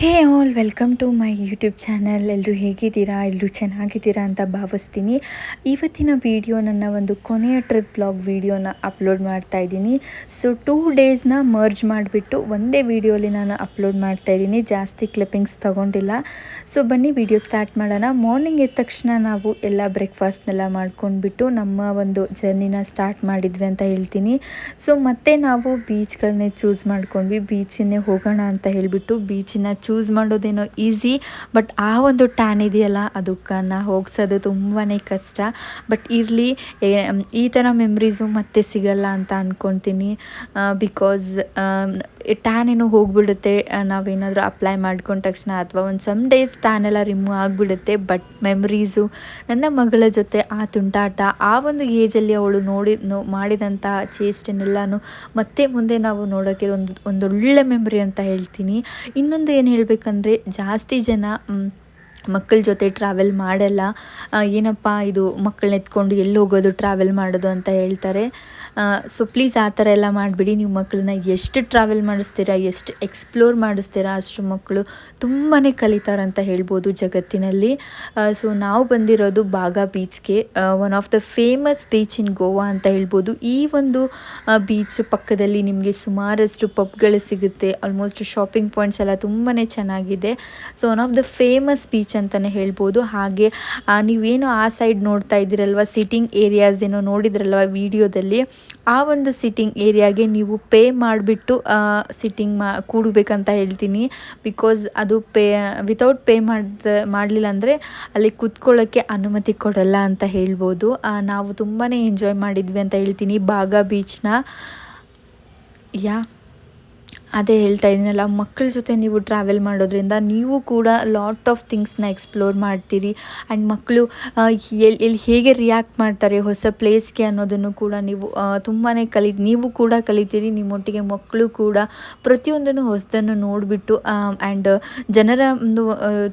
Hey all welcome to my YouTube channel. ಎಲ್ಲರೂ ಹೇಗಿದ್ದೀರಾ? ಎಲ್ಲರೂ ಚೆನ್ನಾಗಿದ್ದೀರಾ ಅಂತ ಭಾವಿಸ್ತೀನಿ. ಇವತ್ತಿನ ವಿಡಿಯೋ ನನ್ನ ಒಂದು ಕೊನೆಯ ಟ್ರಿಪ್ ಬ್ಲಾಗ್ ವಿಡಿಯೋನ ಅಪ್ಲೋಡ್ ಮಾಡ್ತಾ ಇದ್ದೀನಿ. ಸೊ 2 ಡೇಸ್ನ ಮರ್ಜ್ ಮಾಡಿಬಿಟ್ಟು ಒಂದೇ ವಿಡಿಯೋಲಿ ನಾನು ಅಪ್ಲೋಡ್ ಮಾಡ್ತಾ ಇದ್ದೀನಿ. ಜಾಸ್ತಿ ಕ್ಲಿಪ್ಪಿಂಗ್ಸ್ ತೊಗೊಂಡಿಲ್ಲ. ಸೊ ಬನ್ನಿ ವಿಡಿಯೋ ಸ್ಟಾರ್ಟ್ ಮಾಡೋಣ. ಮಾರ್ನಿಂಗ್ ಎದ್ದ ತಕ್ಷಣ ನಾವು ಎಲ್ಲ ಬ್ರೇಕ್ಫಾಸ್ಟ್ನೆಲ್ಲ ಮಾಡ್ಕೊಂಡ್ಬಿಟ್ಟು ನಮ್ಮ ಒಂದು ಜರ್ನಿನ ಸ್ಟಾರ್ಟ್ ಮಾಡಿದ್ವಿ ಅಂತ ಹೇಳ್ತೀನಿ. ಸೊ ಮತ್ತೆ ನಾವು ಬೀಚ್ಗಳನ್ನೇ ಚೂಸ್ ಮಾಡ್ಕೊಂಡ್ವಿ. ಬೀಚಿನೇ ಹೋಗೋಣ ಅಂತ ಹೇಳಿಬಿಟ್ಟು ಬೀಚಿನ ಚೂಸ್ ಮಾಡೋದೇನೋ ಈಸಿ, ಬಟ್ ಆ ಒಂದು ಟ್ಯಾನ್ ಇದೆಯಲ್ಲ ಅದಕ್ಕೆ ಹೋಗ್ಸೋದು ತುಂಬಾ ಕಷ್ಟ. ಬಟ್ ಇರಲಿ, ಈ ಥರ ಮೆಮ್ರೀಸು ಮತ್ತೆ ಸಿಗಲ್ಲ ಅಂತ ಅಂದ್ಕೊತೀನಿ. ಬಿಕಾಸ್ ಟ್ಯಾನ್ ಏನೋ ಹೋಗಿಬಿಡುತ್ತೆ ನಾವೇನಾದರೂ ಅಪ್ಲೈ ಮಾಡ್ಕೊಂಡ ತಕ್ಷಣ, ಅಥವಾ ಒಂದು ಸಮ್ ಡೇಸ್ ಟ್ಯಾನ್ ಎಲ್ಲ ರಿಮೂವ್ ಆಗಿಬಿಡುತ್ತೆ. ಬಟ್ ಮೆಮ್ರೀಸು, ನನ್ನ ಮಗಳ ಜೊತೆ ಆ ತುಂಟಾಟ, ಆ ಒಂದು ಏಜಲ್ಲಿ ಅವಳು ಮಾಡಿದಂಥ ಚೇಷ್ಟೆನೆಲ್ಲನೂ ಮತ್ತೆ ಮುಂದೆ ನಾವು ನೋಡೋಕ್ಕೆ ಒಂದೊಳ್ಳೆ ಮೆಮ್ರಿ ಅಂತ ಹೇಳ್ತೀನಿ. ಇನ್ನೊಂದು ಏನು ಹೇಳಬೇಕಂದ್ರೆ, ಜಾಸ್ತಿ ಜನ ಮಕ್ಕಳ ಜೊತೆ ಟ್ರಾವೆಲ್ ಮಾಡಲ್ಲ. ಏನಪ್ಪ ಇದು ಮಕ್ಕಳನ್ನ ಎತ್ಕೊಂಡು ಎಲ್ಲಿ ಹೋಗೋದು, ಟ್ರಾವೆಲ್ ಮಾಡೋದು ಅಂತ ಹೇಳ್ತಾರೆ. ಸೊ ಪ್ಲೀಸ್ ಆ ಥರ ಎಲ್ಲ ಮಾಡಿಬಿಡಿ. ನೀವು ಮಕ್ಕಳನ್ನ ಎಷ್ಟು ಟ್ರಾವೆಲ್ ಮಾಡಿಸ್ತೀರಾ, ಎಷ್ಟು ಎಕ್ಸ್ಪ್ಲೋರ್ ಮಾಡಿಸ್ತೀರಾ, ಅಷ್ಟು ಮಕ್ಕಳು ತುಂಬಾ ಕಲಿತಾರಂತ ಹೇಳ್ಬೋದು ಜಗತ್ತಿನಲ್ಲಿ. ಸೊ ನಾವು ಬಂದಿರೋದು ಬಾಗಾ ಬೀಚ್ಗೆ, one of the famous beach in Goa ಅಂತ ಹೇಳ್ಬೋದು. ಈ ಒಂದು ಬೀಚ್ ಪಕ್ಕದಲ್ಲಿ ನಿಮಗೆ ಸುಮಾರಷ್ಟು ಪಬ್ಗಳು ಸಿಗುತ್ತೆ. ಆಲ್ಮೋಸ್ಟ್ ಶಾಪಿಂಗ್ ಪಾಯಿಂಟ್ಸ್ ಎಲ್ಲ ತುಂಬಾ ಚೆನ್ನಾಗಿದೆ. So one of the famous beach ಅಂತಲೇ ಹೇಳ್ಬೋದು. ಹಾಗೆ ನೀವೇನು ಆ ಸೈಡ್ ನೋಡ್ತಾ ಇದ್ದೀರಲ್ವ, ಸಿಟ್ಟಿಂಗ್ ಏರಿಯಾಸ್ ಏನೋ ನೋಡಿದ್ರಲ್ವ ವಿಡಿಯೋದಲ್ಲಿ, ಆ ಒಂದು ಸಿಟ್ಟಿಂಗ್ ಏರಿಯಾಗೆ ನೀವು ಪೇ ಮಾಡಿಬಿಟ್ಟು ಕೂಡಬೇಕಂತ ಹೇಳ್ತೀನಿ. ಬಿಕಾಸ್ ಅದು ವಿತೌಟ್ ಪೇ ಮಾಡಲಿಲ್ಲ ಅಂದರೆ ಅಲ್ಲಿ ಕೂತ್ಕೊಳ್ಳೋಕ್ಕೆ ಅನುಮತಿ ಕೊಡಲ್ಲ ಅಂತ ಹೇಳ್ಬೋದು. ನಾವು ತುಂಬಾ ಎಂಜಾಯ್ ಮಾಡಿದ್ವಿ ಅಂತ ಹೇಳ್ತೀನಿ ಬಾಗಾ ಬೀಚ್ನ. ಅದೇ ಹೇಳ್ತಾ ಇದ್ದೀನಲ್ಲ, ಮಕ್ಕಳ ಜೊತೆ ನೀವು ಟ್ರಾವೆಲ್ ಮಾಡೋದ್ರಿಂದ ನೀವು ಕೂಡ ಲಾಟ್ ಆಫ್ ಥಿಂಗ್ಸ್ನ ಎಕ್ಸ್ಪ್ಲೋರ್ ಮಾಡ್ತೀರಿ. ಆ್ಯಂಡ್ ಮಕ್ಕಳು ಎಲ್ಲಿ ಹೇಗೆ ರಿಯಾಕ್ಟ್ ಮಾಡ್ತಾರೆ ಹೊಸ ಪ್ಲೇಸ್ಗೆ ಅನ್ನೋದನ್ನು ಕೂಡ ನೀವು ತುಂಬಾ ನೀವು ಕೂಡ ಕಲಿತೀರಿ. ನಿಮ್ಮೊಟ್ಟಿಗೆ ಮಕ್ಕಳು ಕೂಡ ಪ್ರತಿಯೊಂದನ್ನು ಹೊಸದನ್ನು ನೋಡಿಬಿಟ್ಟು, ಆ್ಯಂಡ್ ಜನರ ಒಂದು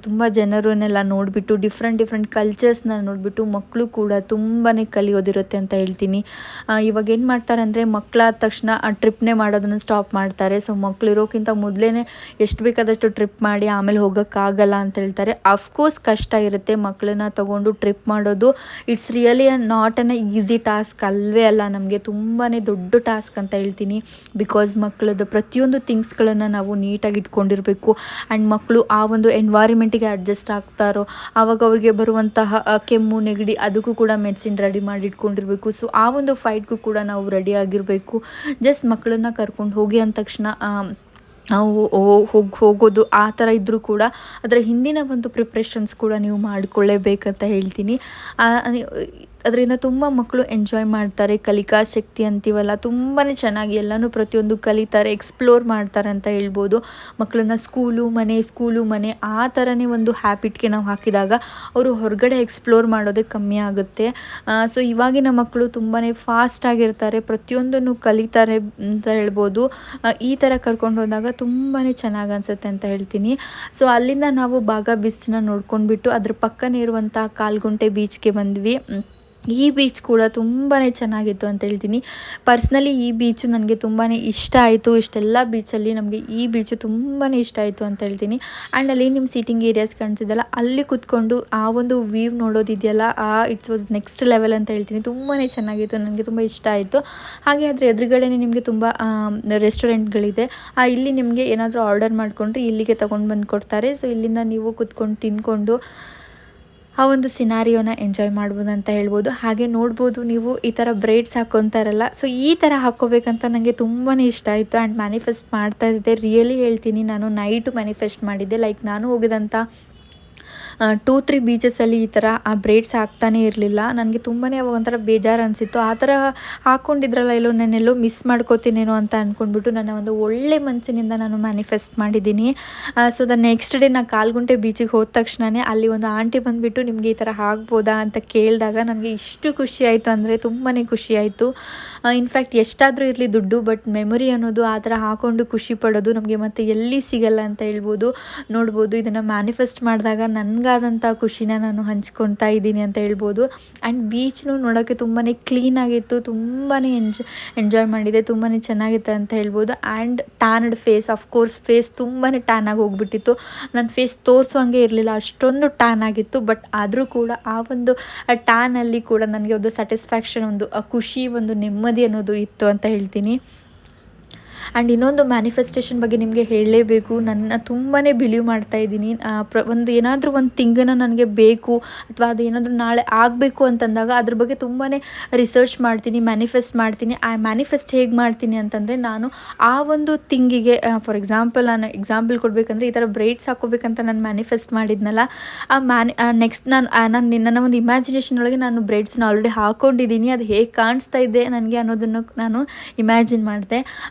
ತುಂಬ ಜನರನ್ನೆಲ್ಲ ನೋಡಿಬಿಟ್ಟು, ಡಿಫ್ರೆಂಟ್ ಕಲ್ಚರ್ಸ್ನ ನೋಡಿಬಿಟ್ಟು ಮಕ್ಕಳು ಕೂಡ ತುಂಬಾ ಕಲಿಯೋದಿರುತ್ತೆ ಅಂತ ಹೇಳ್ತೀನಿ. ಇವಾಗ ಏನು ಮಾಡ್ತಾರೆ ಅಂದರೆ, ಮಕ್ಕಳಾದ ತಕ್ಷಣ ಆ ಟ್ರಿಪ್ನೇ ಮಾಡೋದನ್ನು ಸ್ಟಾಪ್ ಮಾಡ್ತಾರೆ. ಸೊ ಮಕ್ಕಳು ಇರೋಕ್ಕಿಂತ ಮೊದಲೇ ಎಷ್ಟು ಬೇಕಾದಷ್ಟು ಟ್ರಿಪ್ ಮಾಡಿ ಆಮೇಲೆ ಹೋಗೋಕ್ಕಾಗಲ್ಲ ಅಂತ ಹೇಳ್ತಾರೆ. ಅಫ್ಕೋರ್ಸ್ ಕಷ್ಟ ಇರುತ್ತೆ ಮಕ್ಕಳನ್ನ ತೊಗೊಂಡು ಟ್ರಿಪ್ ಮಾಡೋದು. It's really not an easy task, ಅಲ್ವೇ ಅಲ್ಲ, ನಮಗೆ ತುಂಬಾ ದೊಡ್ಡ ಟಾಸ್ಕ್ ಅಂತ ಹೇಳ್ತೀನಿ. ಬಿಕಾಸ್ ಮಕ್ಕಳದ್ದು ಪ್ರತಿಯೊಂದು ಥಿಂಗ್ಸ್ಗಳನ್ನು ನಾವು ನೀಟಾಗಿ ಇಟ್ಕೊಂಡಿರಬೇಕು. ಆ್ಯಂಡ್ ಮಕ್ಕಳು ಆ ಒಂದು ಎನ್ವೈರನ್ಮೆಂಟಿಗೆ ಅಡ್ಜಸ್ಟ್ ಆಗ್ತಾರೋ ಆವಾಗ ಅವ್ರಿಗೆ ಬರುವಂತಹ ಕೆಮ್ಮು ನೆಗಡಿ ಅದಕ್ಕೂ ಕೂಡ ಮೆಡಿಸಿನ್ ರೆಡಿ ಮಾಡಿ ಇಟ್ಕೊಂಡಿರಬೇಕು. ಸೊ ಆ ಒಂದು ಫೈಟ್ಗೂ ಕೂಡ ನಾವು ರೆಡಿ ಆಗಿರಬೇಕು. ಜಸ್ಟ್ ಮಕ್ಕಳನ್ನ ಕರ್ಕೊಂಡು ಹೋಗಿ ಅಂದ ತಕ್ಷಣ ಹೋಗೋದು ಆ ಥರ ಇದ್ದರೂ ಕೂಡ ಅದರ ಹಿಂದಿನ ಒಂದು ಪ್ರಿಪ್ರೇಷನ್ಸ್ ಕೂಡ ನೀವು ಮಾಡಿಕೊಳ್ಳೇಬೇಕಂತ ಹೇಳ್ತೀನಿ. ಅದರಿಂದ ತುಂಬ ಮಕ್ಕಳು ಎಂಜಾಯ್ ಮಾಡ್ತಾರೆ. ಕಲಿಕಾ ಶಕ್ತಿ ಅಂತೀವಲ್ಲ, ತುಂಬಾ ಚೆನ್ನಾಗಿ ಎಲ್ಲನೂ ಪ್ರತಿಯೊಂದು ಕಲಿತಾರೆ, ಎಕ್ಸ್ಪ್ಲೋರ್ ಮಾಡ್ತಾರೆ ಅಂತ ಹೇಳ್ಬೋದು. ಮಕ್ಕಳನ್ನ ಸ್ಕೂಲು ಮನೆ ಆ ಥರನೇ ಒಂದು ಹ್ಯಾಬಿಟ್ಗೆ ನಾವು ಹಾಕಿದಾಗ ಅವರು ಹೊರಗಡೆ ಎಕ್ಸ್ಪ್ಲೋರ್ ಮಾಡೋದೇ ಕಮ್ಮಿ ಆಗುತ್ತೆ. ಸೊ ಇವಾಗಿನ ಮಕ್ಕಳು ತುಂಬಾ ಫಾಸ್ಟಾಗಿರ್ತಾರೆ, ಪ್ರತಿಯೊಂದನ್ನು ಕಲಿತಾರೆ ಅಂತ ಹೇಳ್ಬೋದು. ಈ ಥರ ಕರ್ಕೊಂಡು ಹೋದಾಗ ತುಂಬಾ ಚೆನ್ನಾಗಿ ಅನಿಸುತ್ತೆ ಅಂತ ಹೇಳ್ತೀನಿ. ಸೊ ಅಲ್ಲಿಂದ ನಾವು ಬಾಗಾ ಬೀಚನ್ನ ನೋಡ್ಕೊಂಡ್ಬಿಟ್ಟು ಅದ್ರ ಪಕ್ಕನೇ ಇರುವಂಥ ಕಾಲ್ಗುಂಟೆ ಬೀಚ್ಗೆ ಬಂದ್ವಿ. ಈ ಬೀಚ್ ಕೂಡ ತುಂಬಾ ಚೆನ್ನಾಗಿತ್ತು ಅಂತ ಹೇಳ್ತೀನಿ. ಪರ್ಸ್ನಲಿ ಈ ಬೀಚು ನನಗೆ ತುಂಬಾ ಇಷ್ಟ ಆಯಿತು. ಇಷ್ಟೆಲ್ಲ ಬೀಚಲ್ಲಿ ನಮಗೆ ಈ ಬೀಚು ತುಂಬಾ ಇಷ್ಟ ಆಯಿತು ಅಂತ ಹೇಳ್ತೀನಿ. ಆ್ಯಂಡ್ ಅಲ್ಲಿ ನಿಮ್ಮ ಸೀಟಿಂಗ್ ಏರಿಯಾಸ್ ಕಾಣಿಸಿದಲ್ಲ, ಅಲ್ಲಿ ಕೂತ್ಕೊಂಡು ಆ ಒಂದು ವ್ಯೂ ನೋಡೋದಿದೆಯಲ್ಲ, ಇಟ್ಸ್ ವಾಸ್ ನೆಕ್ಸ್ಟ್ ಲೆವೆಲ್ ಅಂತ ಹೇಳ್ತೀನಿ. ತುಂಬಾ ಚೆನ್ನಾಗಿತ್ತು, ನನಗೆ ತುಂಬ ಇಷ್ಟ ಆಯಿತು. ಹಾಗೆ ಅದರ ಎದುರುಗಡೆನೇ ನಿಮಗೆ ತುಂಬ ರೆಸ್ಟೋರೆಂಟ್ಗಳಿದೆ. ಇಲ್ಲಿ ನಿಮಗೆ ಏನಾದರೂ ಆರ್ಡರ್ ಮಾಡಿಕೊಂಡ್ರೆ ಇಲ್ಲಿಗೆ ತೊಗೊಂಡು ಬಂದು ಕೊಡ್ತಾರೆ. ಸೊ ಇಲ್ಲಿಂದ ನೀವು ಕೂತ್ಕೊಂಡು ತಿಂದ್ಕೊಂಡು ಆ ಒಂದು ಸಿನಾರಿಯೋನ ಎಂಜಾಯ್ ಮಾಡ್ಬೋದು ಅಂತ ಹೇಳ್ಬೋದು. ಹಾಗೆ ನೋಡ್ಬೋದು ನೀವು ಈ ಥರ ಬ್ರೈಡ್ಸ್ ಹಾಕ್ಕೊತಾರಲ್ಲ, ಸೊ ಈ ಥರ ಹಾಕ್ಕೋಬೇಕಂತ ನನಗೆ ತುಂಬಾ ಇಷ್ಟ ಆಯಿತು. ಆ್ಯಂಡ್ ಮ್ಯಾನಿಫೆಸ್ಟ್ ಮಾಡ್ತಾ ಇದ್ದೆ, ರಿಯಲಿ ಹೇಳ್ತೀನಿ. ನಾನು ನೈಟು ಮ್ಯಾನಿಫೆಸ್ಟ್ ಮಾಡಿದ್ದೆ. ಲೈಕ್ ನಾನು ಹೋಗಿದಂಥ 2-3 ಬೀಚಸಲ್ಲಿ ಈ ಥರ ಆ ಬ್ರೈಡ್ಸ್ ಹಾಕ್ತಾನೇ ಇರಲಿಲ್ಲ. ನನಗೆ ತುಂಬಾ ಅವಾಗ ಒಂಥರ ಬೇಜಾರು ಅನಿಸಿತ್ತು. ಆ ಥರ ಹಾಕ್ಕೊಂಡಿದ್ರಲ್ಲ, ನಾನೆಲ್ಲೋ ಮಿಸ್ ಮಾಡ್ಕೋತೀನೇನೋ ಅಂತ ಅಂದ್ಕೊಂಡ್ಬಿಟ್ಟು ನನ್ನ ಒಂದು ಒಳ್ಳೆ ಮನಸ್ಸಿನಿಂದ ನಾನು ಮ್ಯಾನಿಫೆಸ್ಟ್ ಮಾಡಿದ್ದೀನಿ. ಸೊ ನೆಕ್ಸ್ಟ್ ಡೇ ನಾನು ಕಾಲ್ಗುಂಟೆ ಬೀಚಿಗೆ ಹೋದ ತಕ್ಷಣವೇ ಅಲ್ಲಿ ಒಂದು ಆಂಟಿ ಬಂದುಬಿಟ್ಟು, ನಿಮಗೆ ಈ ಥರ ಆಗ್ಬೋದಾ ಅಂತ ಕೇಳಿದಾಗ ನನಗೆ ಇಷ್ಟು ಖುಷಿ ಆಯಿತು ಅಂದರೆ ತುಂಬಾ ಖುಷಿ ಆಯಿತು. ಇನ್ಫ್ಯಾಕ್ಟ್ ಎಷ್ಟಾದರೂ ಇರಲಿ ದುಡ್ಡು, ಬಟ್ ಮೆಮೊರಿ ಅನ್ನೋದು ಆ ಥರ ಹಾಕ್ಕೊಂಡು ಖುಷಿ ಪಡೋದು ನಮಗೆ ಮತ್ತೆ ಎಲ್ಲಿ ಸಿಗಲ್ಲ ಅಂತ ಹೇಳ್ಬೋದು. ನೋಡ್ಬೋದು, ಇದನ್ನು ಮ್ಯಾನಿಫೆಸ್ಟ್ ಮಾಡಿದಾಗ ನನಗೆ ನನಗಾದಂಥ ಖುಷಿನ ನಾನು ಹಂಚ್ಕೊತಾ ಇದ್ದೀನಿ ಅಂತ ಹೇಳ್ಬೋದು. ಆ್ಯಂಡ್ ಬೀಚ್ನು ನೋಡೋಕ್ಕೆ ತುಂಬಾ ಕ್ಲೀನಾಗಿತ್ತು, ತುಂಬಾ ಎಂಜಾಯ್ ಮಾಡಿದೆ, ತುಂಬಾ ಚೆನ್ನಾಗಿತ್ತು ಅಂತ ಹೇಳ್ಬೋದು. ಆ್ಯಂಡ್ ಟ್ಯಾನ್ಡ್ ಫೇಸ್, ಅಫ್ಕೋರ್ಸ್ ಫೇಸ್ ತುಂಬಾ ಟ್ಯಾನ್ ಆಗಿ ಹೋಗ್ಬಿಟ್ಟಿತ್ತು. ನನ್ನ ಫೇಸ್ ತೋರಿಸೋಂಗೆ ಇರಲಿಲ್ಲ, ಅಷ್ಟೊಂದು ಟ್ಯಾನ್ ಆಗಿತ್ತು. ಬಟ್ ಆದರೂ ಕೂಡ ಆ ಒಂದು ಟ್ಯಾನಲ್ಲಿ ಕೂಡ ನನಗೆ ಒಂದು ಸ್ಯಾಟಿಸ್ಫ್ಯಾಕ್ಷನ್, ಒಂದು ಖುಷಿ, ಒಂದು ನೆಮ್ಮದಿ ಅನ್ನೋದು ಇತ್ತು ಅಂತ ಹೇಳ್ತೀನಿ. ಆ್ಯಂಡ್ ಇನ್ನೊಂದು ಮ್ಯಾನಿಫೆಸ್ಟೇಷನ್ ಬಗ್ಗೆ ನಿಮಗೆ ಹೇಳಲೇಬೇಕು. ನನ್ನ ತುಂಬಾ ಬಿಲೀವ್ ಮಾಡ್ತಾಯಿದ್ದೀನಿ. ಒಂದು ಏನಾದರೂ ಒಂದು ಥಿಂಗನ್ನು ನನಗೆ ಬೇಕು ಅಥವಾ ಅದು ಏನಾದರೂ ನಾಳೆ ಆಗಬೇಕು ಅಂತಂದಾಗ ಅದ್ರ ಬಗ್ಗೆ ತುಂಬಾ ರಿಸರ್ಚ್ ಮಾಡ್ತೀನಿ, ಮ್ಯಾನಿಫೆಸ್ಟ್ ಮಾಡ್ತೀನಿ. ಆ ಮ್ಯಾನಿಫೆಸ್ಟ್ ಹೇಗೆ ಮಾಡ್ತೀನಿ ಅಂತಂದರೆ, ನಾನು ಆ ಒಂದು ಥಿಂಗಿಗೆ ಫಾರ್ ಎಕ್ಸಾಂಪಲ್ ನಾನು ಎಕ್ಸಾಂಪಲ್ ಕೊಡಬೇಕಂದ್ರೆ, ಈ ಥರ ಬ್ರೈಡ್ಸ್ ಹಾಕ್ಕೋಬೇಕಂತ ನಾನು ಮ್ಯಾನಿಫೆಸ್ಟ್ ಮಾಡಿದ್ನಲ್ಲ, ನೆಕ್ಸ್ಟ್ ನಾನು ನನ್ನ ಒಂದು ಇಮ್ಯಾಜಿನೇಷನ್ ಒಳಗೆ ನಾನು ಬ್ರೈಡ್ಸ್ನ ಆಲ್ರೆಡಿ ಹಾಕ್ಕೊಂಡಿದ್ದೀನಿ. ಅದು ಹೇಗೆ ಕಾಣಿಸ್ತಾ ಇದೆ ನನಗೆ ಅನ್ನೋದನ್ನು ನಾನು ಇಮ್ಯಾಜಿನ್ ಮಾಡಿದೆ.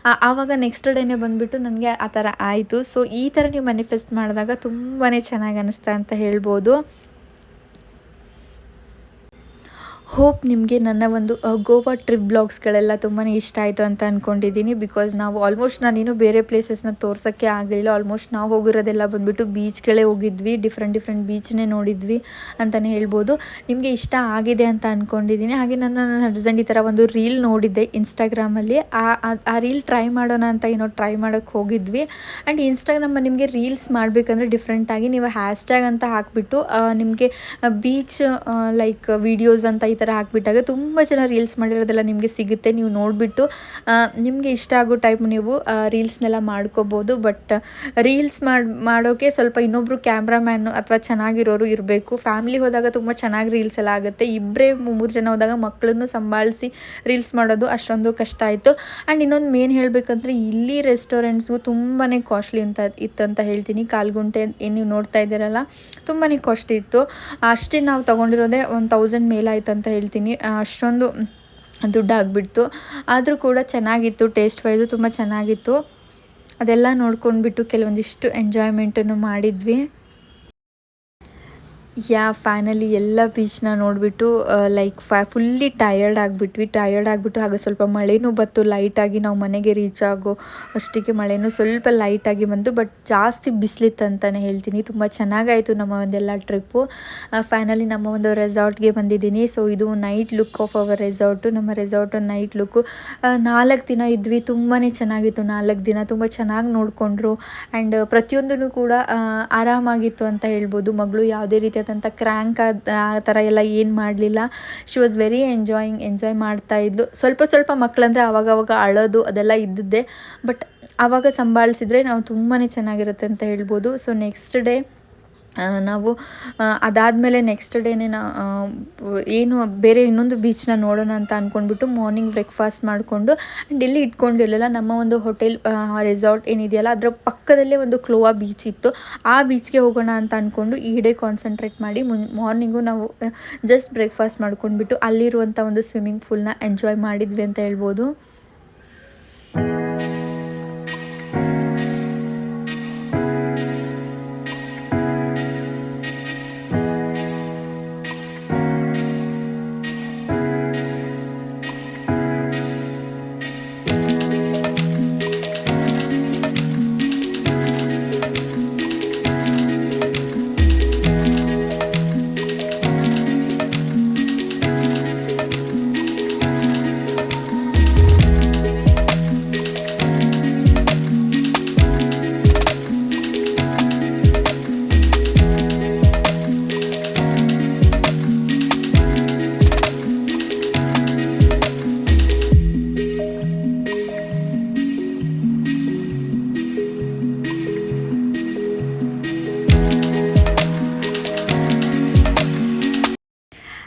ಆವಾಗ ನೆಕ್ಸ್ಟ್ ಡೇನೇ ಬಂದುಬಿಟ್ಟು ನನಗೆ ಆ ಥರ ಆಯಿತು. ಸೊ ಈ ಥರ ನೀವು ಮ್ಯಾನಿಫೆಸ್ಟ್ ಮಾಡಿದಾಗ ತುಂಬಾ ಚೆನ್ನಾಗಿ ಅನ್ನಿಸ್ತಾ ಅಂತ ಹೇಳ್ಬೋದು. ಹೋಪ್ ನಿಮಗೆ ನನ್ನ ಒಂದು ಗೋವಾ ಟ್ರಿಪ್ ಬ್ಲಾಗ್ಸ್ಗಳೆಲ್ಲ ತುಂಬಾ ಇಷ್ಟ ಆಯಿತು ಅಂತ ಅಂದ್ಕೊಂಡಿದ್ದೀನಿ. ಬಿಕಾಸ್ ನಾವು ಆಲ್ಮೋಸ್ಟ್ ನಾನೇನು ಬೇರೆ ಪ್ಲೇಸಸ್ನ ತೋರ್ಸೋಕ್ಕೆ ಆಗಲಿಲ್ಲ. ಆಲ್ಮೋಸ್ಟ್ ನಾವು ಹೋಗಿರೋದೆಲ್ಲ ಬಂದುಬಿಟ್ಟು ಬೀಚ್ಗಳೇ ಹೋಗಿದ್ವಿ, ಡಿಫ್ರೆಂಟ್ ಬೀಚ್ನೇ ನೋಡಿದ್ವಿ ಅಂತಲೇ ಹೇಳ್ಬೋದು. ನಿಮಗೆ ಇಷ್ಟ ಆಗಿದೆ ಅಂತ ಅಂದ್ಕೊಂಡಿದ್ದೀನಿ. ಹಾಗೆ ನನ್ನ ಹಸ್ಬೆಂಡ್ ಈ ಥರ ಒಂದು ರೀಲ್ ನೋಡಿದ್ದೆ ಇನ್ಸ್ಟಾಗ್ರಾಮಲ್ಲಿ. ಆ ರೀಲ್ ಟ್ರೈ ಮಾಡೋಣ ಅಂತ ಟ್ರೈ ಮಾಡೋಕ್ಕೆ ಹೋಗಿದ್ವಿ. ಆ್ಯಂಡ್ ಇನ್ಸ್ಟಾಗ್ರಾಮಲ್ಲಿ ನಿಮಗೆ ರೀಲ್ಸ್ ಮಾಡಬೇಕಂದ್ರೆ ಡಿಫ್ರೆಂಟಾಗಿ ನೀವು ಹ್ಯಾಶ್ಟ್ಯಾಗ್ ಅಂತ ಹಾಕಿಬಿಟ್ಟು ನಿಮಗೆ ಬೀಚ್ ಲೈಕ್ ವೀಡಿಯೋಸ್ ಅಂತ ಈ ಥರ ಹಾಕಿಬಿಟ್ಟಾಗ ತುಂಬ ಜನ ರೀಲ್ಸ್ ಮಾಡಿರೋದೆಲ್ಲ ನಿಮಗೆ ಸಿಗುತ್ತೆ. ನೀವು ನೋಡಿಬಿಟ್ಟು ನಿಮಗೆ ಇಷ್ಟ ಆಗೋ ಟೈಪ್ ನೀವು ರೀಲ್ಸ್ನೆಲ್ಲ ಮಾಡ್ಕೋಬೋದು. ಬಟ್ ರೀಲ್ಸ್ ಮಾಡೋಕ್ಕೆ ಸ್ವಲ್ಪ ಇನ್ನೊಬ್ಬರು ಕ್ಯಾಮ್ರಾಮ್ಯಾನು ಅಥವಾ ಚೆನ್ನಾಗಿರೋರು ಇರಬೇಕು. ಫ್ಯಾಮಿಲಿ ಹೋದಾಗ ತುಂಬ ಚೆನ್ನಾಗಿ ರೀಲ್ಸ್ ಎಲ್ಲ ಆಗುತ್ತೆ. 2-3 ಜನ ಹೋದಾಗ ಮಕ್ಕಳನ್ನು ಸಂಭಾಳಿಸಿ ರೀಲ್ಸ್ ಮಾಡೋದು ಅಷ್ಟೊಂದು ಕಷ್ಟ ಆಯಿತು. ಆ್ಯಂಡ್ ಇನ್ನೊಂದು ಮೇನ್ ಹೇಳಬೇಕಂದ್ರೆ, ಇಲ್ಲಿ ರೆಸ್ಟೋರೆಂಟ್ಸ್ಗೂ ತುಂಬಾ ಕಾಸ್ಟ್ಲಿ ಇತ್ತಂತ ಹೇಳ್ತೀನಿ. ಕಾಲ್ಗುಂಟೆ ಏನು ನೀವು ನೋಡ್ತಾ ಇದ್ದೀರಲ್ಲ, ತುಂಬಾ ಕಾಸ್ಟ್ಲಿ ಇತ್ತು. ಅಷ್ಟೇ ನಾವು ತೊಗೊಂಡಿರೋದೇ 1000 ಮೇಲಾಯ್ತು ಅಂತ ಹೇಳ್ತೀನಿ. ಅಷ್ಟೊಂದು ದುಡ್ಡು ಆಗಿಬಿಡ್ತು. ಆದರೂ ಕೂಡ ಚೆನ್ನಾಗಿತ್ತು, ಟೇಸ್ಟ್ ವೈಸು ತುಂಬ ಚೆನ್ನಾಗಿತ್ತು. ಅದೆಲ್ಲ ನೋಡ್ಕೊಂಡ್ಬಿಟ್ಟು ಕೆಲವೊಂದಿಷ್ಟು ಎಂಜಾಯ್ಮೆಂಟನ್ನು ಮಾಡಿದ್ವಿ. ಫೈನಲಿ ಎಲ್ಲ ಬೀಚ್ನ ನೋಡಿಬಿಟ್ಟು ಲೈಕ್ ಫುಲ್ಲಿ ಟಯರ್ಡ್ ಆಗಿಬಿಟ್ಟು ಹಾಗೆ ಸ್ವಲ್ಪ ಮಳೆನೂ ಬಂತು ಲೈಟಾಗಿ. ನಾವು ಮನೆಗೆ ರೀಚ್ ಆಗೋ ಅಷ್ಟಿಗೆ ಮಳೆನೂ ಸ್ವಲ್ಪ ಲೈಟಾಗಿ ಬಂತು. ಬಟ್ ಜಾಸ್ತಿ ಬಿಸಿಲಿತ್ತು ಅಂತಲೇ ಹೇಳ್ತೀನಿ. ತುಂಬ ಚೆನ್ನಾಗಾಯಿತು ನಮ್ಮ ಒಂದೆಲ್ಲ ಟ್ರಿಪ್ಪು. ಫೈನಲಿ ನಮ್ಮ ಒಂದು ರೆಸಾರ್ಟ್ಗೆ ಬಂದಿದ್ದೀನಿ. ಸೊ ಇದು night look of our resort. ನಮ್ಮ ರೆಸಾರ್ಟು ನೈಟ್ ಲುಕ್ಕು. 4 ದಿನ ಇದ್ವಿ, ತುಂಬಾ ಚೆನ್ನಾಗಿತ್ತು. 4 ದಿನ ತುಂಬ ಚೆನ್ನಾಗಿ ನೋಡಿಕೊಂಡ್ರು. ಆ್ಯಂಡ್ ಪ್ರತಿಯೊಂದೂ ಕೂಡ ಆರಾಮಾಗಿತ್ತು ಅಂತ ಹೇಳ್ಬೋದು. ಮಗಳು ಯಾವುದೇ ರೀತಿಯಾದಂಥ ಕ್ರ್ಯಾಂಕ್ ಆ ಥರ ಎಲ್ಲ ಏನು ಮಾಡಲಿಲ್ಲ. ಶಿ ವಾಸ್ ವೆರಿ ಎಂಜಾಯ್ ಮಾಡ್ತಾಯಿದ್ಲು. ಸ್ವಲ್ಪ ಮಕ್ಕಳಂದರೆ ಆವಾಗವಾಗ ಅಳೋದು ಅದೆಲ್ಲ ಇದ್ದಿದ್ದೆ. ಬಟ್ ಆವಾಗ ಸಂಭಾಳಿಸಿದ್ರೆ ನಾವು ತುಂಬಾ ಚೆನ್ನಾಗಿರುತ್ತೆ ಅಂತ ಹೇಳ್ಬೋದು. ಸೊ ನೆಕ್ಸ್ಟ್ ಡೇ ನಾವು ಅದಾದಮೇಲೆ ನೆಕ್ಸ್ಟ್ ಡೇನೇ ಏನು ಬೇರೆ ಇನ್ನೊಂದು ಬೀಚ್ನ ನೋಡೋಣ ಅಂತ ಅಂದ್ಕೊಂಡ್ಬಿಟ್ಟು ಮಾರ್ನಿಂಗ್ ಬ್ರೇಕ್ಫಾಸ್ಟ್ ಮಾಡಿಕೊಂಡು ಆ್ಯಂಡ್ ಎಲ್ಲಿ ಇಟ್ಕೊಂಡಿರಲಿಲ್ಲ. ನಮ್ಮ ಒಂದು ಹೋಟೆಲ್ ರೆಸಾರ್ಟ್ ಏನಿದೆಯಲ್ಲ ಅದರ ಪಕ್ಕದಲ್ಲೇ ಒಂದು ಕ್ಲೋವಾ ಬೀಚ್ ಇತ್ತು. ಆ ಬೀಚ್ಗೆ ಹೋಗೋಣ ಅಂತ ಅಂದ್ಕೊಂಡು ಈ ಡೇ ಕಾನ್ಸಂಟ್ರೇಟ್ ಮಾಡಿ ಮಾರ್ನಿಂಗು ನಾವು ಜಸ್ಟ್ ಬ್ರೇಕ್ಫಾಸ್ಟ್ ಮಾಡ್ಕೊಂಡ್ಬಿಟ್ಟು ಅಲ್ಲಿರುವಂಥ ಒಂದು ಸ್ವಿಮ್ಮಿಂಗ್ ಪೂಲ್ನ ಎಂಜಾಯ್ ಮಾಡಿದ್ವಿ ಅಂತ ಹೇಳ್ಬೋದು.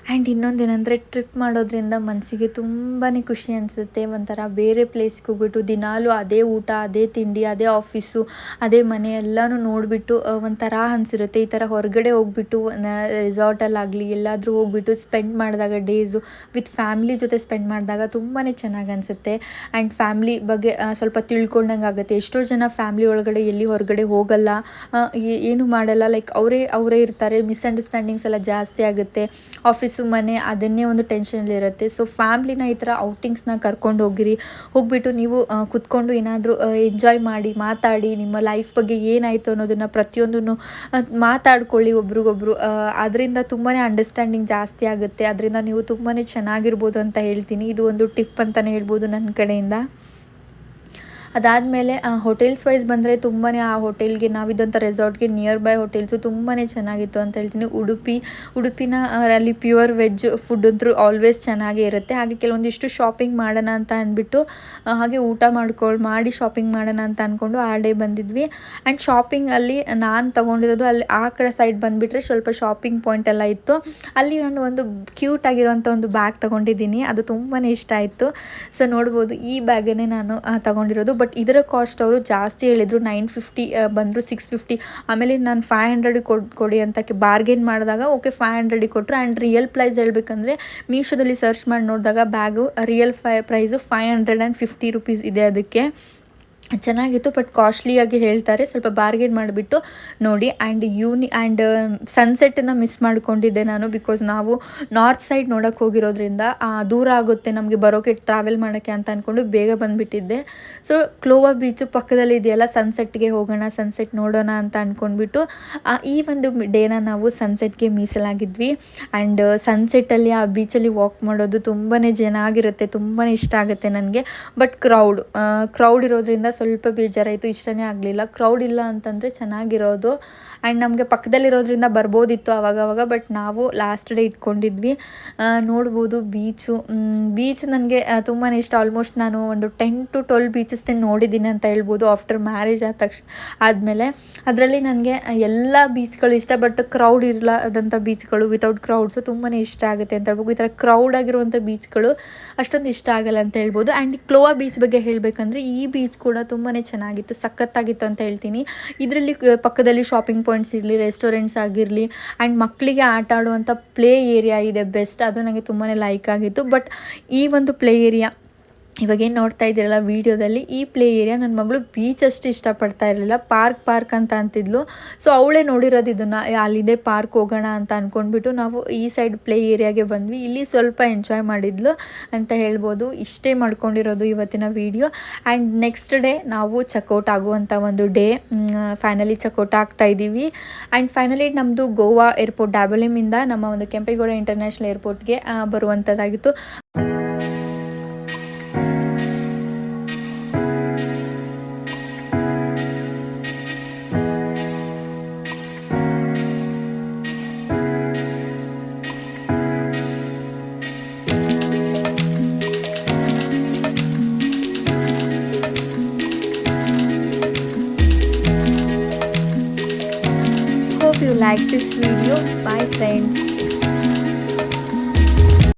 ಆ್ಯಂಡ್ ಇನ್ನೊಂದೇನೆಂದರೆ, ಟ್ರಿಪ್ ಮಾಡೋದ್ರಿಂದ ಮನಸ್ಸಿಗೆ ತುಂಬಾ ಖುಷಿ ಅನಿಸುತ್ತೆ. ಒಂಥರ ಬೇರೆ ಪ್ಲೇಸ್ಗೆ ಹೋಗ್ಬಿಟ್ಟು ದಿನಾಲೂ ಅದೇ ಊಟ, ಅದೇ ತಿಂಡಿ, ಅದೇ ಆಫೀಸು, ಅದೇ ಮನೆ ಎಲ್ಲನೂ ನೋಡಿಬಿಟ್ಟು ಒಂಥರ ಅನಿಸಿರುತ್ತೆ. ಈ ಥರ ಹೊರಗಡೆ ಹೋಗ್ಬಿಟ್ಟು ರೆಸಾರ್ಟಲ್ಲಾಗಲಿ ಎಲ್ಲಾದರೂ ಹೋಗ್ಬಿಟ್ಟು ಸ್ಪೆಂಡ್ ಮಾಡಿದಾಗ ಡೇಸು ವಿತ್ ಫ್ಯಾಮ್ಲಿ ಜೊತೆ ಸ್ಪೆಂಡ್ ಮಾಡಿದಾಗ ತುಂಬಾ ಚೆನ್ನಾಗಿ ಅನಿಸುತ್ತೆ. ಆ್ಯಂಡ್ ಫ್ಯಾಮ್ಲಿ ಬಗ್ಗೆ ಸ್ವಲ್ಪ ತಿಳ್ಕೊಂಡಂಗೆ ಆಗುತ್ತೆ. ಎಷ್ಟೋ ಜನ ಫ್ಯಾಮ್ಲಿ ಒಳಗಡೆ ಎಲ್ಲಿ ಹೊರಗಡೆ ಹೋಗಲ್ಲ, ಏನು ಮಾಡಲ್ಲ, ಲೈಕ್ ಅವರೇ ಇರ್ತಾರೆ. ಮಿಸ್ಅಂಡರ್ಸ್ಟ್ಯಾಂಡಿಂಗ್ಸ್ ಎಲ್ಲ ಜಾಸ್ತಿ ಆಗುತ್ತೆ. ಆಫೀಸು ಮನೆ ಅದನ್ನೇ ಒಂದು ಟೆನ್ಷನಲ್ಲಿರುತ್ತೆ. ಸೊ ಫ್ಯಾಮ್ಲಿನ ಈ ಥರ ಔಟಿಂಗ್ಸ್ನ ಕರ್ಕೊಂಡು ಹೋಗಿಬಿಟ್ಟು ನೀವು ಕುತ್ಕೊಂಡು ಏನಾದರೂ ಎಂಜಾಯ್ ಮಾಡಿ, ಮಾತಾಡಿ, ನಿಮ್ಮ ಲೈಫ್ ಬಗ್ಗೆ ಏನಾಯಿತು ಅನ್ನೋದನ್ನು ಪ್ರತಿಯೊಂದನ್ನು ಮಾತಾಡ್ಕೊಳ್ಳಿ ಒಬ್ರಿಗೊಬ್ರು. ಅದರಿಂದ ತುಂಬಾ ಅಂಡರ್ಸ್ಟ್ಯಾಂಡಿಂಗ್ ಜಾಸ್ತಿ ಆಗುತ್ತೆ. ಅದರಿಂದ ನೀವು ತುಂಬಾ ಚೆನ್ನಾಗಿರ್ಬೋದು ಅಂತ ಹೇಳ್ತೀನಿ. ಇದು ಒಂದು ಟಿಪ್ ಅಂತಲೇ ಹೇಳ್ಬೋದು ನನ್ನ ಕಡೆಯಿಂದ. ಅದಾದಮೇಲೆ ಹೋಟೆಲ್ಸ್ ವೈಸ್ ಬಂದರೆ ತುಂಬಾ ಆ ಹೋಟೆಲ್ಗೆ ನಾವಿದ್ದಂಥ ರೆಸಾರ್ಟ್ಗೆ ನಿಯರ್ ಬೈ ಹೋಟೆಲ್ಸು ತುಂಬಾ ಚೆನ್ನಾಗಿತ್ತು ಅಂತ ಹೇಳ್ತೀನಿ. ಉಡುಪಿನ ಅಲ್ಲಿ ಪ್ಯೂರ್ ವೆಜ್ ಫುಡ್ ಅಂತೂ ಆಲ್ವೇಸ್ ಚೆನ್ನಾಗೇ ಇರುತ್ತೆ. ಹಾಗೆ ಕೆಲವೊಂದಿಷ್ಟು ಶಾಪಿಂಗ್ ಮಾಡೋಣ ಅಂತ ಅಂದ್ಬಿಟ್ಟು ಹಾಗೆ ಊಟ ಮಾಡಿ ಶಾಪಿಂಗ್ ಮಾಡೋಣ ಅಂತ ಅಂದ್ಕೊಂಡು ಆ ಡೇ ಬಂದಿದ್ವಿ. ಆ್ಯಂಡ್ ಶಾಪಿಂಗಲ್ಲಿ ನಾನು ತೊಗೊಂಡಿರೋದು ಅಲ್ಲಿ ಆ ಕಡೆ ಸೈಡ್ ಬಂದುಬಿಟ್ರೆ ಸ್ವಲ್ಪ ಶಾಪಿಂಗ್ ಪಾಯಿಂಟ್ ಎಲ್ಲ ಇತ್ತು. ಅಲ್ಲಿ ನಾನು ಒಂದು ಕ್ಯೂಟ್ ಆಗಿರೋಂಥ ಒಂದು ಬ್ಯಾಗ್ ತೊಗೊಂಡಿದ್ದೀನಿ. ಅದು ತುಂಬಾ ಇಷ್ಟ ಆಯಿತು. ಸೊ ನೋಡ್ಬೋದು, ಈ ಬ್ಯಾಗನ್ನೇ ನಾನು ತೊಗೊಂಡಿರೋದು. ಬಟ್ ಇದರ ಕಾಸ್ಟ್ ಅವರು ಜಾಸ್ತಿ ಹೇಳಿದರು. 950 ಬಂದರು 650. ಆಮೇಲೆ ನಾನು 500 ಕೊಡಿ ಅಂತ ಬಾರ್ಗೇನ್ ಮಾಡಿದಾಗ ಓಕೆ 500 ಕೊಟ್ಟರು. ಆ್ಯಂಡ್ ರಿಯಲ್ ಪ್ರೈಸ್ ಹೇಳಬೇಕಂದ್ರೆ ಮೀಶೋದಲ್ಲಿ ಸರ್ಚ್ ಮಾಡಿ ನೋಡಿದಾಗ ಬ್ಯಾಗು ರಿಯಲ್ ಪ್ರೈಸು 550 ರುಪೀಸ್ ಇದೆ. ಅದಕ್ಕೆ ಚೆನ್ನಾಗಿತ್ತು, ಬಟ್ ಕಾಸ್ಟ್ಲಿಯಾಗಿ ಹೇಳ್ತಾರೆ. ಸ್ವಲ್ಪ ಬಾರ್ಗೇನ್ ಮಾಡಿಬಿಟ್ಟು ನೋಡಿ. ಆ್ಯಂಡ್ ಸನ್ಸೆಟ್ಟನ್ನು ಮಿಸ್ ಮಾಡ್ಕೊಂಡಿದ್ದೆ ನಾನು. ಬಿಕಾಸ್ ನಾವು ನಾರ್ತ್ ಸೈಡ್ ನೋಡೋಕ್ಕೆ ಹೋಗಿರೋದ್ರಿಂದ ದೂರ ಆಗುತ್ತೆ ನಮಗೆ ಬರೋಕ್ಕೆ, ಟ್ರಾವೆಲ್ ಮಾಡೋಕ್ಕೆ ಅಂತ ಅಂದ್ಕೊಂಡು ಬೇಗ ಬಂದುಬಿಟ್ಟಿದ್ದೆ. ಸೊ ಕ್ಲೋವಾ ಬೀಚು ಪಕ್ಕದಲ್ಲಿ ಇದೆಯಲ್ಲ, ಸನ್ಸೆಟ್ಗೆ ಹೋಗೋಣ, ಸನ್ಸೆಟ್ ನೋಡೋಣ ಅಂತ ಅಂದ್ಕೊಂಡ್ಬಿಟ್ಟು ಈ ಒಂದು ಡೇನ ನಾವು ಸನ್ಸೆಟ್ಗೆ ಮೀಸಲಾಗಿದ್ವಿ. ಆ್ಯಂಡ್ ಸನ್ಸೆಟ್ಟಲ್ಲಿ ಆ ಬೀಚಲ್ಲಿ ವಾಕ್ ಮಾಡೋದು ತುಂಬಾ ಚೆನ್ನಾಗಿರುತ್ತೆ, ತುಂಬಾ ಇಷ್ಟ ಆಗುತ್ತೆ ನನಗೆ. ಬಟ್ ಕ್ರೌಡ್ ಇರೋದ್ರಿಂದ ಸ್ವಲ್ಪ ಬೇಜಾರಾಯಿತು, ಇಷ್ಟನೇ ಆಗಲಿಲ್ಲ. ಕ್ರೌಡ್ ಇಲ್ಲ ಅಂತಂದರೆ ಚೆನ್ನಾಗಿರೋದು. ಆ್ಯಂಡ್ ನಮಗೆ ಪಕ್ಕದಲ್ಲಿರೋದ್ರಿಂದ ಬರ್ಬೋದಿತ್ತು ಆವಾಗವಾಗ, ಬಟ್ ನಾವು ಲಾಸ್ಟ್ ಡೇ ಇಟ್ಕೊಂಡಿದ್ವಿ. ನೋಡ್ಬೋದು ಬೀಚ್ ನನಗೆ ತುಂಬಾ ಇಷ್ಟ. ಆಲ್ಮೋಸ್ಟ್ ನಾನು ಒಂದು 10 to 12 ಬೀಚಸ್ ನೋಡಿದ್ದೀನಿ ಅಂತ ಹೇಳ್ಬೋದು ಆಫ್ಟರ್ ಮ್ಯಾರೇಜ್ ಆದಮೇಲೆ. ಅದರಲ್ಲಿ ನನಗೆ ಎಲ್ಲ ಬೀಚ್ಗಳು ಇಷ್ಟ, ಬಟ್ ಕ್ರೌಡ್ ಇರಲಾದಂಥ ಬೀಚ್ಗಳು, ವಿತೌಟ್ ಕ್ರೌಡ್ಸು ತುಂಬಾ ಇಷ್ಟ ಆಗುತ್ತೆ ಅಂತ ಹೇಳ್ಬೋದು. ಈ ಥರ ಕ್ರೌಡ್ ಆಗಿರುವಂಥ ಬೀಚ್ಗಳು ಅಷ್ಟೊಂದು ಇಷ್ಟ ಆಗಲ್ಲ ಅಂತ ಹೇಳ್ಬೋದು. ಆ್ಯಂಡ್ ಕ್ಲೋವಾ ಬೀಚ್ ಬಗ್ಗೆ ಹೇಳಬೇಕಂದ್ರೆ ಈ ಬೀಚ್ ಕೂಡ ತುಂಬಾ ಚೆನ್ನಾಗಿತ್ತು, ಸಖತ್ತಾಗಿತ್ತು ಅಂತ ಹೇಳ್ತೀನಿ. ಇದರಲ್ಲಿ ಪಕ್ಕದಲ್ಲಿ ಶಾಪಿಂಗ್ ಪಾಯಿಂಟ್ಸ್ ಇರಲಿ, ರೆಸ್ಟೋರೆಂಟ್ಸ್ ಆಗಿರಲಿ, ಆ್ಯಂಡ್ ಮಕ್ಕಳಿಗೆ ಆಟ ಆಡುವಂಥ ಪ್ಲೇ ಏರಿಯಾ ಇದೆ ಬೆಸ್ಟ್. ಅದು ನನಗೆ ತುಂಬಾ ಲೈಕ್ ಆಗಿತ್ತು. ಬಟ್ ಈ ಒಂದು ಪ್ಲೇ ಏರಿಯಾ ಇವಾಗೇನು ನೋಡ್ತಾ ಇದ್ದೀರಲ್ಲ ವೀಡಿಯೋದಲ್ಲಿ, ಈ ಪ್ಲೇ ಏರಿಯಾ ನನ್ನ ಮಗಳು ಬೀಚ್ ಅಷ್ಟು ಇಷ್ಟಪಡ್ತಾ ಇರಲಿಲ್ಲ, ಪಾರ್ಕ್ ಅಂತ ಅಂತಿದ್ಲು. ಸೊ ಅವಳೇ ನೋಡಿರೋದು ಇದನ್ನು, ಅಲ್ಲಿದೆ ಪಾರ್ಕ್ ಹೋಗೋಣ ಅಂತ ಅಂದ್ಕೊಂಡ್ಬಿಟ್ಟು ನಾವು ಈ ಸೈಡ್ ಪ್ಲೇ ಏರಿಯಾಗೆ ಬಂದ್ವಿ. ಇಲ್ಲಿ ಸ್ವಲ್ಪ ಎಂಜಾಯ್ ಮಾಡಿದ್ಲು ಅಂತ ಹೇಳ್ಬೋದು. ಇಷ್ಟೇ ಮಾಡ್ಕೊಂಡಿರೋದು ಇವತ್ತಿನ ವೀಡಿಯೋ. ಆ್ಯಂಡ್ ನೆಕ್ಸ್ಟ್ ಡೇ ನಾವು ಚೆಕ್ಔಟ್ ಆಗುವಂಥ ಒಂದು ಡೇ, ಫೈನಲಿ ಚೆಕ್ಔಟ್ ಆಗ್ತಾ ಇದ್ದೀವಿ. ಆ್ಯಂಡ್ ಫೈನಲಿ ನಮ್ಮದು ಗೋವಾ ಏರ್ಪೋರ್ಟ್ ಡಾಬಲಿಮಿಂದ ನಮ್ಮ ಒಂದು ಕೆಂಪೇಗೌಡ ಇಂಟರ್ನ್ಯಾಷನಲ್ ಏರ್ಪೋರ್ಟ್ಗೆ ಬರುವಂಥದ್ದಾಗಿತ್ತು. Hope you like this video. Bye friends.